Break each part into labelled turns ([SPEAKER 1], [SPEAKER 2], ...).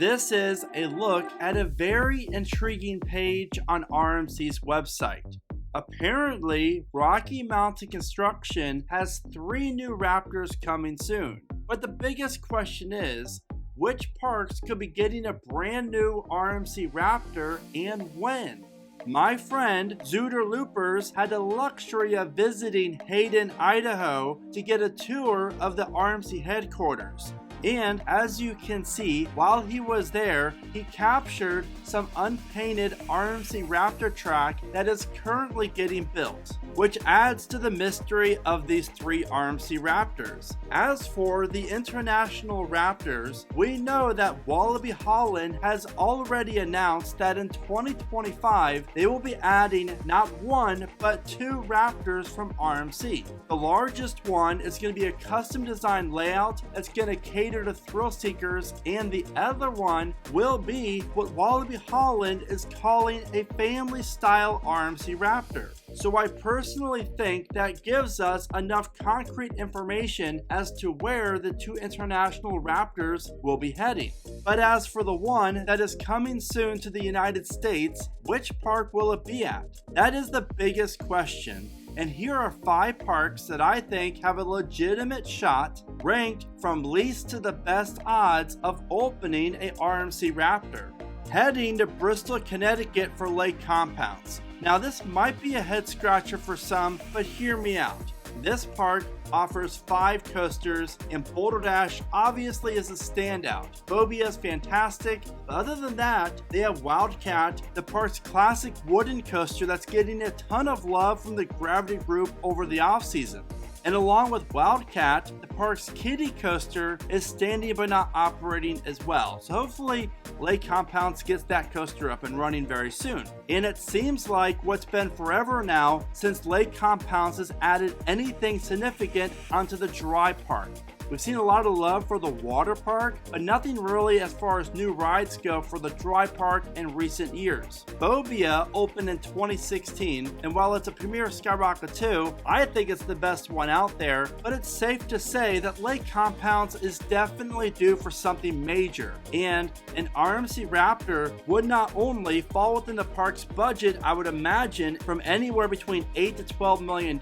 [SPEAKER 1] This is a look at a very intriguing page on RMC's website. Apparently, Rocky Mountain Construction has 3 new Raptors coming soon. But the biggest question is, which parks could be getting a brand new RMC Raptor and when? My friend Zooter Loopers had the luxury of visiting Hayden, Idaho to get a tour of the RMC headquarters. And as you can see, while he was there, he captured some unpainted RMC Raptor track that is currently getting built, which adds to the mystery of these 3 RMC Raptors. As for the international Raptors, we know that Wallaby Holland has already announced that in 2025 they will be adding not 1 but 2 Raptors from RMC. The largest one is going to be a custom designed layout that's going to cater to thrill seekers, and the other one will be what Wallaby Holland is calling a family style RMC Raptor. So I personally think that gives us enough concrete information as to where the 2 international Raptors will be heading. But as for the one that is coming soon to the United States, which park will it be at? That is the biggest question. And here are 5 parks that I think have a legitimate shot, ranked from least to the best odds of opening a RMC Raptor. Heading to Bristol, Connecticut for Lake COMPOUNCE. Now this might be a head scratcher for some, but hear me out. This park offers 5 coasters, and Boulder Dash obviously is a standout. Phobia is fantastic, but other than that, they have Wildcat, the park's classic wooden coaster that's getting a ton of love from the Gravity group over the off-season. And along with Wildcat, the park's kiddie coaster is standing but not operating as well. So hopefully Lake COMPOUNCE gets that coaster up and running very soon. And it seems like what's been forever now since Lake COMPOUNCE has added anything significant onto the dry park. We've seen a lot of love for the water park, but nothing really as far as new rides go for the dry park in recent years. Phobia opened in 2016, and while it's a premier skyrocket too, I think it's the best one out there, but it's safe to say that Lake COMPOUNCE is definitely due for something major, and an RMC Raptor would not only fall within the park's budget, I would imagine from anywhere between $8 to $12 million,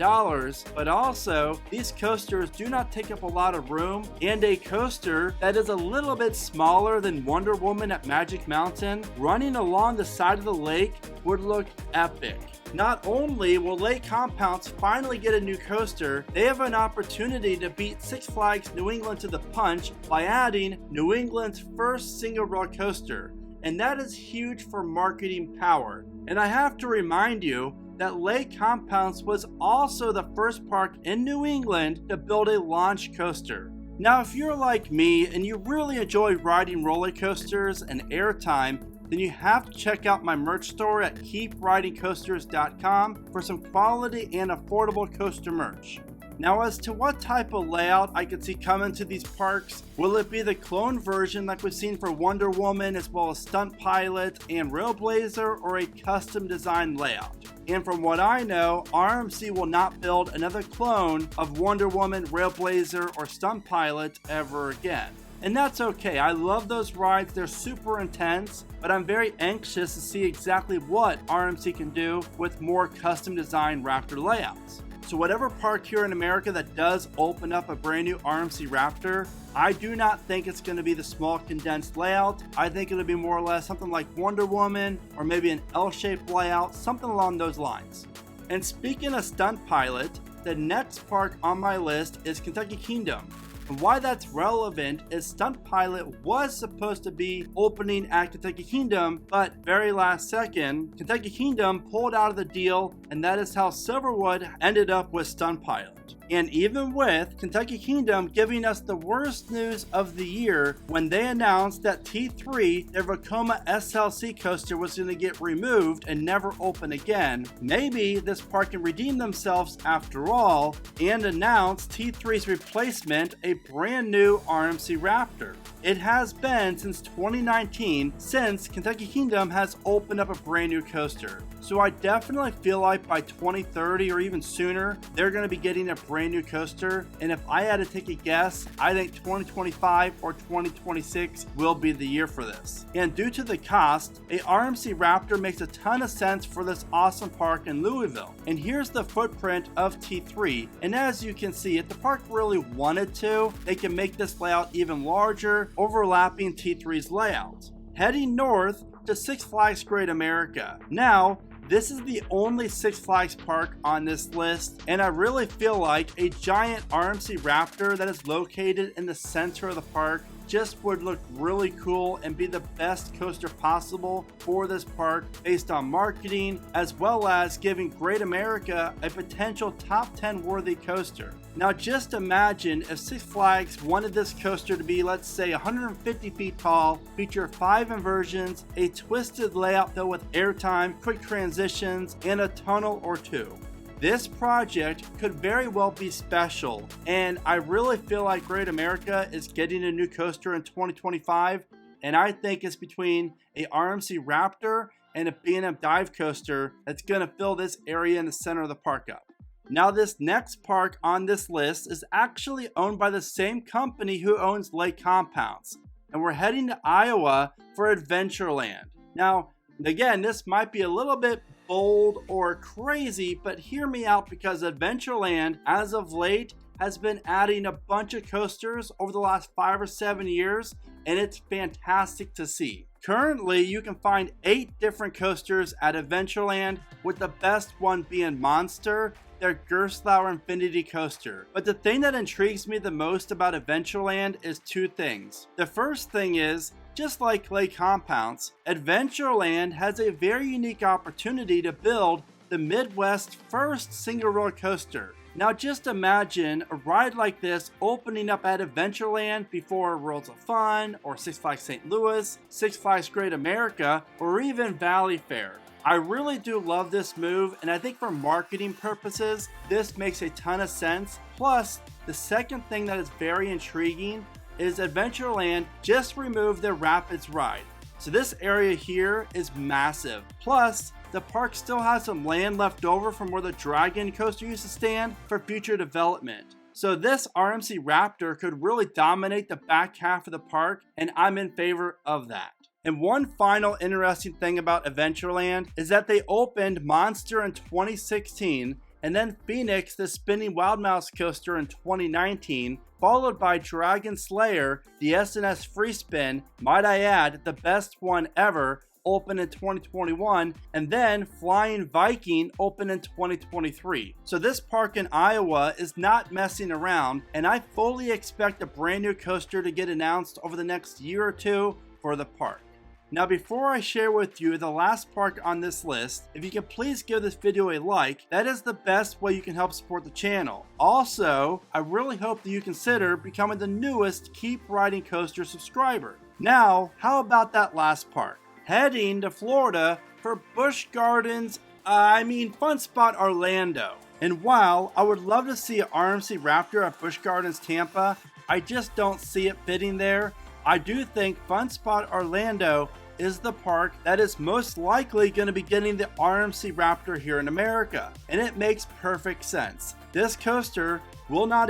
[SPEAKER 1] but also these coasters do not take up a lot of room, and a coaster that is a little bit smaller than Wonder Woman at Magic Mountain running along the side of the lake would look epic. Not only will Lake COMPOUNCE finally get a new coaster, they have an opportunity to beat Six Flags New England to the punch by adding New England's first single rail coaster, and that is huge for marketing power. And I have to remind you that Lake COMPOUNCE was also the first park in New England to build a launch coaster. Now if you're like me and you really enjoy riding roller coasters and airtime, then you have to check out my merch store at keepridingcoasters.com for some quality and affordable coaster merch. Now as to what type of layout I could see coming to these parks, will it be the clone version like we've seen for Wonder Woman as well as Stunt Pilot and Railblazer, or a custom designed layout? And from what I know, RMC will not build another clone of Wonder Woman, Railblazer, or Stunt Pilot ever again. And that's okay, I love those rides, they're super intense, but I'm very anxious to see exactly what RMC can do with more custom designed Raptor layouts. So whatever park here in America that does open up a brand new RMC Raptor, I do not think it's going to be the small condensed layout. I think it'll be more or less something like Wonder Woman, or maybe an L-shaped layout, something along those lines. And speaking of Stunt Pilot, the next park on my list is Kentucky Kingdom. And why that's relevant is Stunt Pilot was supposed to be opening at Kentucky Kingdom, but very last second, Kentucky Kingdom pulled out of the deal, and that is how Silverwood ended up with Stunt Pilot. And even with Kentucky Kingdom giving us the worst news of the year when they announced that T3, their Vekoma SLC coaster, was going to get removed and never open again, maybe this park can redeem themselves after all and announce T3's replacement, a brand new RMC Raptor. It has been since 2019 since Kentucky Kingdom has opened up a brand new coaster. So I definitely feel like by 2030 or even sooner, they're going to be getting a brand new coaster. And if I had to take a guess, I think 2025 or 2026 will be the year for this. And due to the cost, a RMC Raptor makes a ton of sense for this awesome park in Louisville. And here's the footprint of T3. And as you can see, if the park really wanted to, they can make this layout even larger, overlapping T3's layout. Heading north to Six Flags Great America. Now, this is the only Six Flags park on this list, and I really feel like a giant RMC Raptor that is located in the center of the park just would look really cool and be the best coaster possible for this park based on marketing, as well as giving Great America a potential top 10 worthy coaster. Now just imagine if Six Flags wanted this coaster to be, let's say, 150 feet tall, feature 5 inversions, a twisted layout filled with airtime, quick transitions, and a tunnel or two. This project could very well be special, and I really feel like Great America is getting a new coaster in 2025, and I think it's between a RMC Raptor and a B&M dive coaster that's going to fill this area in the center of the park up. Now this next park on this list is actually owned by the same company who owns Lake COMPOUNCE, and we're heading to Iowa for Adventureland. Now again, this might be a little bit bold or crazy, but hear me out, because Adventureland as of late has been adding a bunch of coasters over the last 5 or 7 years, and it's fantastic to see. Currently, you can find 8 different coasters at Adventureland, with the best one being Monster, their Gerstlauer Infinity coaster. But the thing that intrigues me the most about Adventureland is 2 things. The first thing is, just like Lake COMPOUNCE, Adventureland has a very unique opportunity to build the Midwest's first single roller coaster. Now just imagine a ride like this opening up at Adventureland before Worlds of Fun, or Six Flags St. Louis, Six Flags Great America, or even Valley Fair. I really do love this move, and I think for marketing purposes, this makes a ton of sense. Plus, the second thing that is very intriguing is Adventureland just removed their Rapids ride. So this area here is massive. Plus, the park still has some land left over from where the Dragon coaster used to stand for future development. So this RMC Raptor could really dominate the back half of the park, and I'm in favor of that. And one final interesting thing about Adventureland is that they opened Monster in 2016, and then Phoenix, the spinning Wild Mouse coaster, in 2019, followed by Dragon Slayer, the S&S Free Spin, might I add, the best one ever, opened in 2021, and then Flying Viking opened in 2023. So this park in Iowa is not messing around, and I fully expect a brand new coaster to get announced over the next year or two for the park. Now before I share with you the last park on this list, if you can please give this video a like, that is the best way you can help support the channel. Also, I really hope that you consider becoming the newest Keep Riding Coaster subscriber. Now, how about that last park? Heading to Florida for Busch Gardens, Fun Spot Orlando. And while I would love to see an RMC Raptor at Busch Gardens Tampa, I just don't see it fitting there. I do think Fun Spot Orlando is the park that is most likely going to be getting the RMC Raptor here in America, and it makes perfect sense. This coaster will not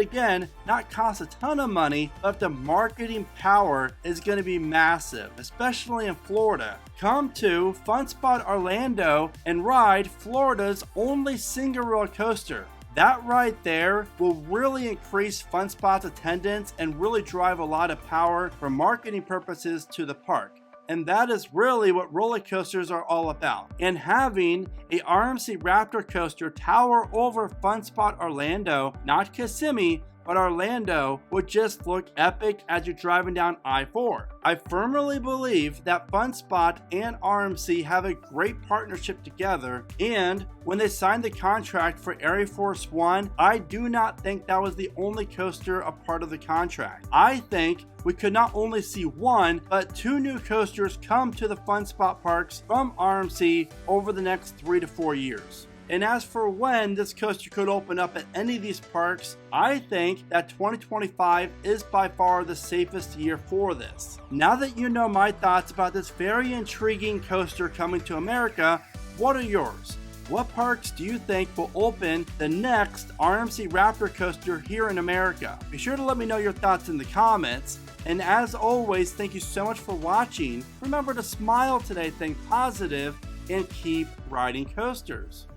[SPEAKER 1] cost a ton of money, but the marketing power is going to be massive, especially in Florida. Come to Fun Spot Orlando and ride Florida's only single roller coaster. That right there will really increase Fun Spot's attendance and really drive a lot of power for marketing purposes to the park. And that is really what roller coasters are all about. And having a RMC Raptor coaster tower over Fun Spot Orlando, not Kissimmee, but Orlando, would just look epic as you're driving down I-4. I firmly believe that Fun Spot and RMC have a great partnership together, and when they signed the contract for Air Force One, I do not think that was the only coaster a part of the contract. I think we could not only see 1, but 2 new coasters come to the Fun Spot parks from RMC over the next 3 to 4 years. And as for when this coaster could open up at any of these parks, I think that 2025 is by far the safest year for this. Now that you know my thoughts about this very intriguing coaster coming to America, What are yours? What parks do you think will open the next RMC Raptor coaster here in America? Be sure to let me know your thoughts in the comments. And as always, thank you so much for watching. Remember to smile today, think positive, and keep riding coasters.